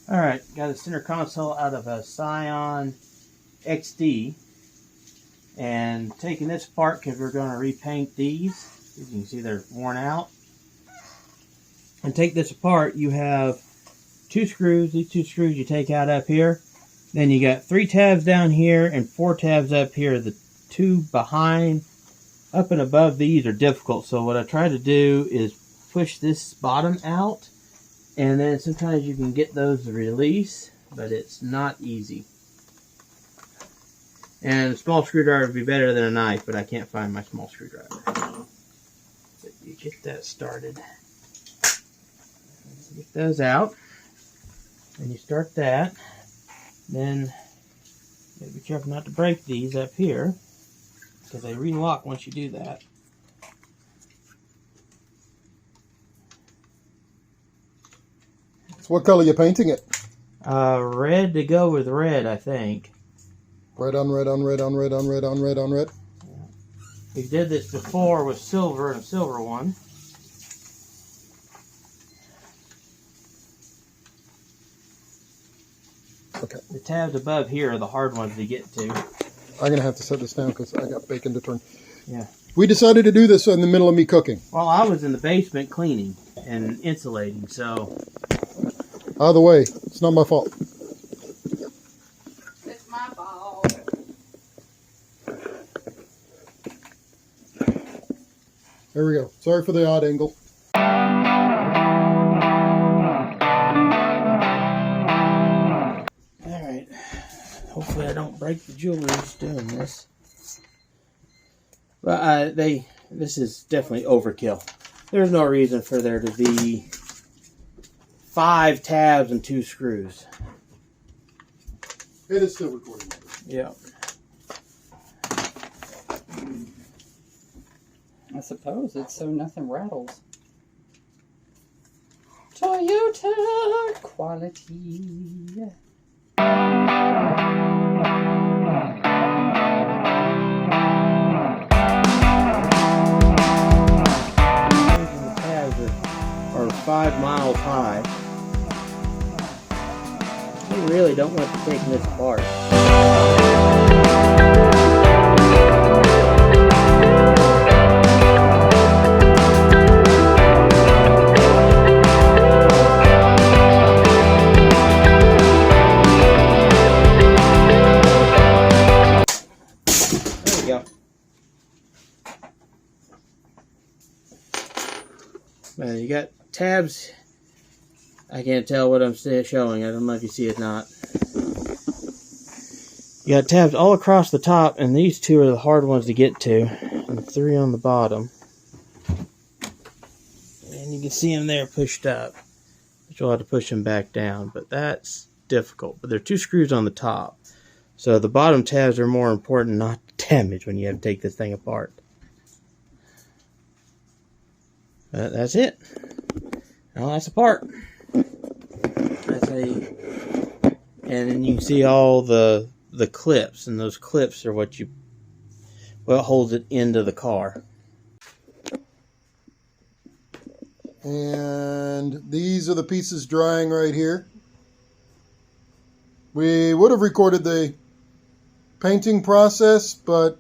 Alright, got a center console out of a Scion XD. And taking this apart because we're going to repaint these. As you can see, they're worn out. And take this apart, you have 2 screws. These 2 screws you take out up here. Then you got 3 tabs down here and 4 tabs up here. The 2 behind, up and above these are difficult. So what I try to do is push this bottom out. And then sometimes you can get those to release, but it's not easy. And a small screwdriver would be better than a knife, but I can't find my small screwdriver. But you get that started. Get those out. And you start that. Then you gotta be careful not to break these up here, because they relock once you do that. So what color are you painting it? Red to go with red, I think. Red on red on red on red on red on red on red. Yeah. We did this before with silver and a silver one. Okay. The tabs above here are the hard ones to get to. I'm going to have to set this down because I got bacon to turn. Yeah. We decided to do this in the middle of me cooking. Well, I was in the basement cleaning and insulating, so... Out of the way. It's not my fault. It's my fault. There we go. Sorry for the odd angle. Alright. Hopefully I don't break the jewelry just doing this. But this is definitely overkill. There's no reason for there to be 5 tabs and 2 screws. It is still recording. Yeah. I suppose it's so nothing rattles. Toyota quality. The tabs are 5 miles high. I really don't want to take this apart. There we go. Man, you got tabs. I can't tell what I'm showing. I don't know if you see it or not. You got tabs all across the top, and these 2 are the hard ones to get to, and 3 on the bottom. And you can see them there pushed up. But you'll have to push them back down, but that's difficult. But there are 2 screws on the top. So the bottom tabs are more important not to damage when you have to take this thing apart. But that's it. Now that's the part. And then you can see all the clips, and those clips are what holds it into the car. And these are the pieces drying right here. We would have recorded the painting process, but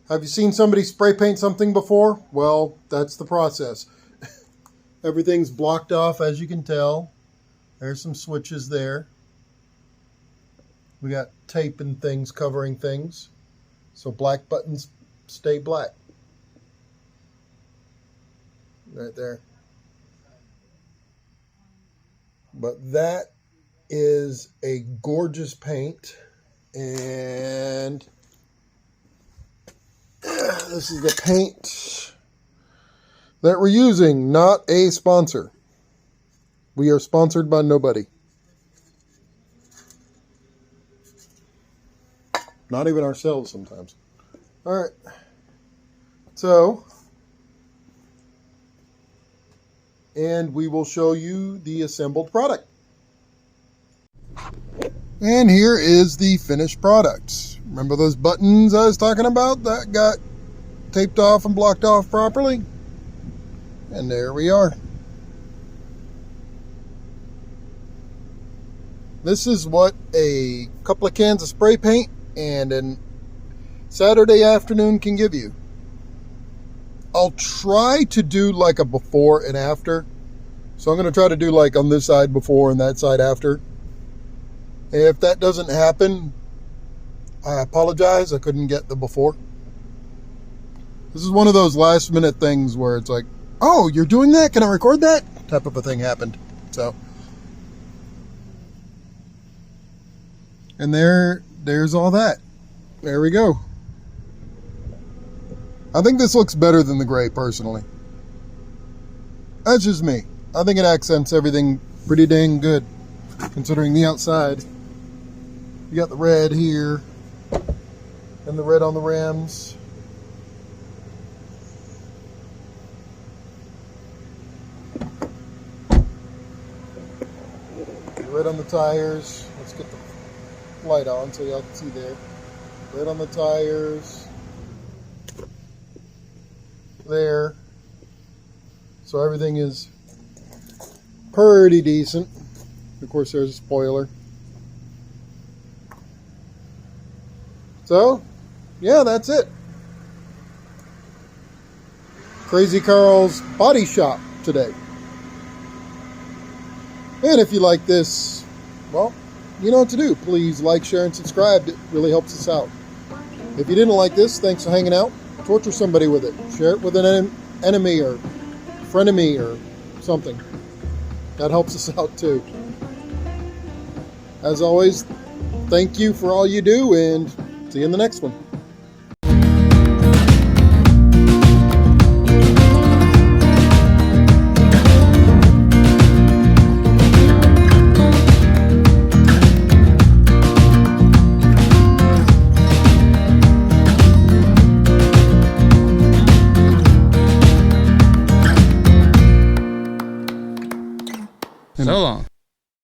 have you seen somebody spray paint something before? Well, that's the process. Everything's blocked off, as you can tell. There's some switches there. We got tape and things covering things, so black buttons stay black. Right there. But that is a gorgeous paint, and this is the paint that we're using, not a sponsor. We are sponsored by nobody. Not even ourselves sometimes. All right. So, and we will show you the assembled product. And here is the finished product. Remember those buttons I was talking about that got taped off and blocked off properly? And there we are. This is what a couple of cans of spray paint and a Saturday afternoon can give you. I'll try to do like a before and after. So I'm going to try to do like on this side before and that side after. If that doesn't happen, I apologize. I couldn't get the before. This is one of those last minute things where it's like, oh, you're doing that? Can I record that? Type of a thing happened. So, and there's all that. There we go. I think this looks better than the gray, personally. That's just me. I think it accents everything pretty dang good, considering the outside. You got the red here, and the red on the rims. Red on the tires. Let's get the light on so y'all can see there. Red on the tires. There. So everything is pretty decent. Of course, there's a spoiler. So, yeah, that's it. Krazy Karl's Body Shop today. And if you like this, well, you know what to do. Please like, share, and subscribe. It really helps us out. If you didn't like this, thanks for hanging out. Torture somebody with it. Share it with an enemy or frenemy or something. That helps us out too. As always, thank you for all you do, and see you in the next one. So long.